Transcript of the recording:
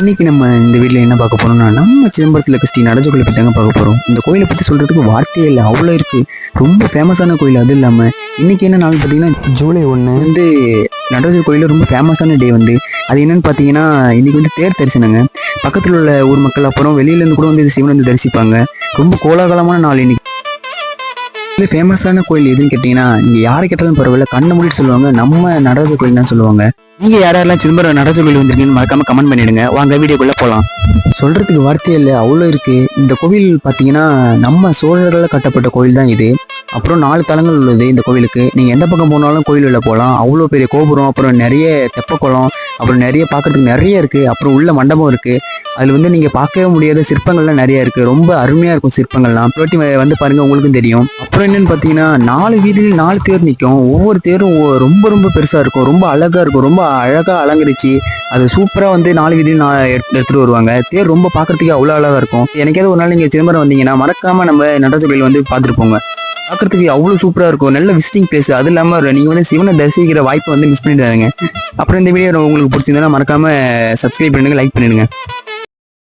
இன்னைக்கு நம்ம இந்த வீட்டில் என்ன பார்க்க போறோம்னா, நம்ம சிதம்பரத்தில் இருக்க ஸ்ரீ நடராஜர் கோயிலை பற்றி தாங்க பார்க்க போகிறோம். இந்த கோயிலை பற்றி சொல்கிறதுக்கு வார்த்தையே இல்லை, அவ்வளோ இருக்குது. ரொம்ப ஃபேமஸான கோயில். அது இல்லாமல் இன்றைக்கி என்ன நாள் பார்த்தீங்கன்னா, ஜூலை 1 வந்து நடராஜர் கோயிலில் ரொம்ப ஃபேமஸான டே வந்து அது என்னென்னு பார்த்தீங்கன்னா, இன்றைக்கி வந்து தேர் தரிசனங்க. பக்கத்தில் உள்ள ஊர் மக்கள் அப்புறம் வெளியிலேருந்து கூட வந்து இது சிவன் வந்து தரிசிப்பாங்க. ரொம்ப கோலாகலமான நாள் இன்னைக்கு. இல்லை ஃபேமஸான கோயில் எதுன்னு கேட்டிங்கன்னா, இங்கே யாரை கேட்டாலும் பரவாயில்ல, கண்ணை மூடிட்டு சொல்லுவாங்க நம்ம நடராஜர் கோயில் தான் சொல்லுவாங்க. நீங்கள் யாரெல்லாம் சிதம்பரம் நடராஜர் கோயில் வந்திருக்கீங்கன்னு மறக்காமல் கமெண்ட் பண்ணிடுங்க. வாங்க வீடியோக்குள்ளே போகலாம். சொல்கிறதுக்கு வார்த்தையே இல்லை, அவ்வளோ இருக்குது. இந்த கோவில் பார்த்தீங்கன்னா நம்ம சோழர்களால் கட்டப்பட்ட கோவில் தான் இது. அப்புறம் 4 தலங்கள் உள்ளது இந்த கோவிலுக்கு. நீங்கள் எந்த பக்கம் போனாலும் கோயில் உள்ள போகலாம். அவ்வளோ பெரிய கோபுரம், அப்புறம் நிறைய தெப்பக்குளம், அப்புறம் நிறைய பார்க்கறதுக்கு நிறைய இருக்குது. அப்புறம் உள்ள மண்டபம் இருக்குது. அதில் வந்து நீங்கள் பார்க்கவே முடியாத சிற்பங்கள்லாம் நிறையா இருக்குது. ரொம்ப அருமையாக இருக்கும் சிற்பங்கள்லாம். போட்டி வந்து பாருங்கள், உங்களுக்கும் தெரியும். அப்புறம் என்னென்னு பார்த்தீங்கன்னா 4 வீதியில் 4 தேர் நிற்கும். ஒவ்வொரு தேரும் ரொம்ப ரொம்ப பெருசாக இருக்கும், ரொம்ப அழகாக இருக்கும், ரொம்ப அழகாக அலங்கரிச்சு அது சூப்பராக வந்து 4 வீதியில் எடுத்துகிட்டு வருவாங்க. தேர் ரொம்ப பார்க்கறதுக்கு அவ்வளோ அழகாக இருக்கும். எனக்காவது ஒரு நாள் நீங்கள் சிதம்பரம் வந்தீங்கன்னா மறக்காமல் நம்ம நடராஜர் கோயில் வந்து பார்த்துட்டு போங்க. பார்க்கறதுக்கு அவ்வளோ சூப்பராக இருக்கும். நல்ல விசிட்டிங் பிளேஸ். அது இல்லாமல் நீங்கள் வந்து சிவனை தரிசிக்கிற வாய்ப்பை வந்து மிஸ் பண்ணிடாதீங்க. அப்புறம் இந்த வீடியோ உங்களுக்கு பிடிச்சிருந்தா மறக்காமல் சப்ஸ்கிரைப் பண்ணுங்கள், லைக் பண்ணிடுங்க.